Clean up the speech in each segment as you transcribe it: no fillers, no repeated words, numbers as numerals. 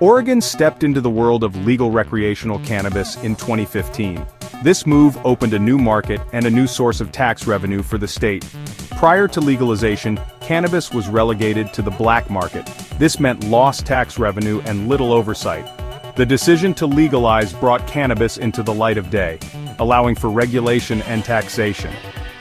Oregon stepped into the world of legal recreational cannabis in 2015. This move opened a new market and a new source of tax revenue for the state. Prior to legalization, cannabis was relegated to the black market. This meant lost tax revenue and little oversight. The decision to legalize brought cannabis into the light of day, allowing for regulation and taxation.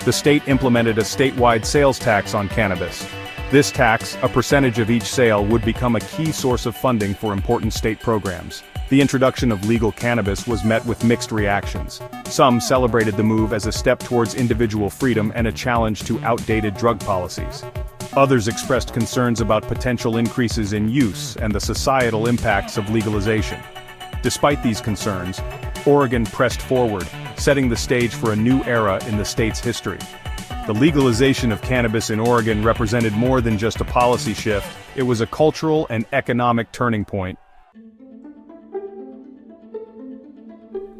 The state implemented a statewide sales tax on cannabis. This tax, a percentage of each sale, would become a key source of funding for important state programs. The introduction of legal cannabis was met with mixed reactions. Some celebrated the move as a step towards individual freedom and a challenge to outdated drug policies. Others expressed concerns about potential increases in use and the societal impacts of legalization. Despite these concerns, Oregon pressed forward, setting the stage for a new era in the state's history. The legalization of cannabis in Oregon represented more than just a policy shift, it was a cultural and economic turning point.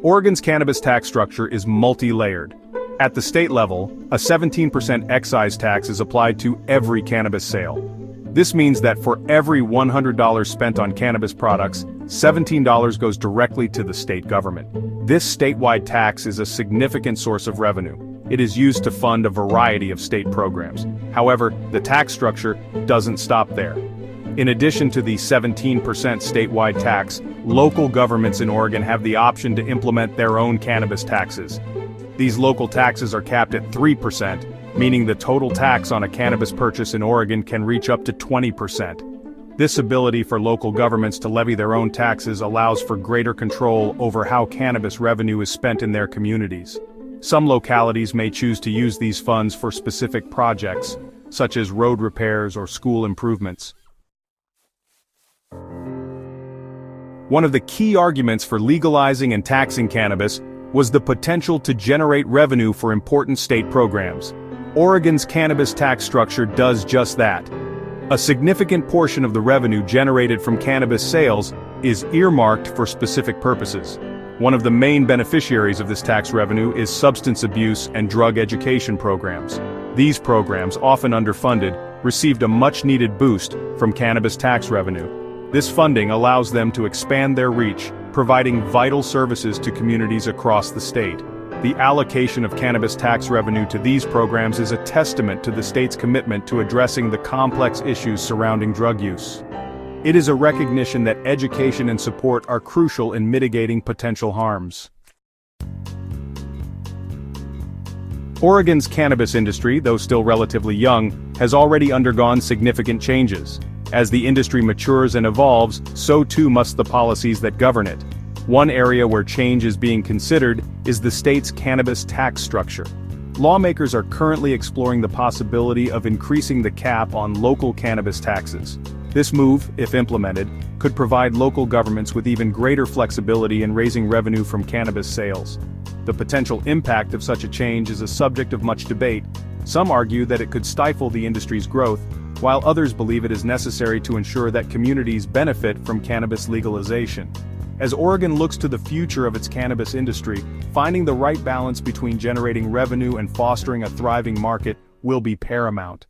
Oregon's cannabis tax structure is multi-layered. At the state level, a 17% excise tax is applied to every cannabis sale. This means that for every $100 spent on cannabis products, $17 goes directly to the state government. This statewide tax is a significant source of revenue. It is used to fund a variety of state programs. However, the tax structure doesn't stop there. In addition to the 17% statewide tax, local governments in Oregon have the option to implement their own cannabis taxes. These local taxes are capped at 3%, meaning the total tax on a cannabis purchase in Oregon can reach up to 20%. This ability for local governments to levy their own taxes allows for greater control over how cannabis revenue is spent in their communities. Some localities may choose to use these funds for specific projects, such as road repairs or school improvements. One of the key arguments for legalizing and taxing cannabis was the potential to generate revenue for important state programs. Oregon's cannabis tax structure does just that. A significant portion of the revenue generated from cannabis sales is earmarked for specific purposes. One of the main beneficiaries of this tax revenue is substance abuse and drug education programs. These programs, often underfunded, received a much-needed boost from cannabis tax revenue. This funding allows them to expand their reach, providing vital services to communities across the state. The allocation of cannabis tax revenue to these programs is a testament to the state's commitment to addressing the complex issues surrounding drug use. It is a recognition that education and support are crucial in mitigating potential harms. Oregon's cannabis industry, though still relatively young, has already undergone significant changes. As the industry matures and evolves, so too must the policies that govern it. One area where change is being considered is the state's cannabis tax structure. Lawmakers are currently exploring the possibility of increasing the cap on local cannabis taxes. This move, if implemented, could provide local governments with even greater flexibility in raising revenue from cannabis sales. The potential impact of such a change is a subject of much debate. Some argue that it could stifle the industry's growth, while others believe it is necessary to ensure that communities benefit from cannabis legalization. As Oregon looks to the future of its cannabis industry, finding the right balance between generating revenue and fostering a thriving market will be paramount.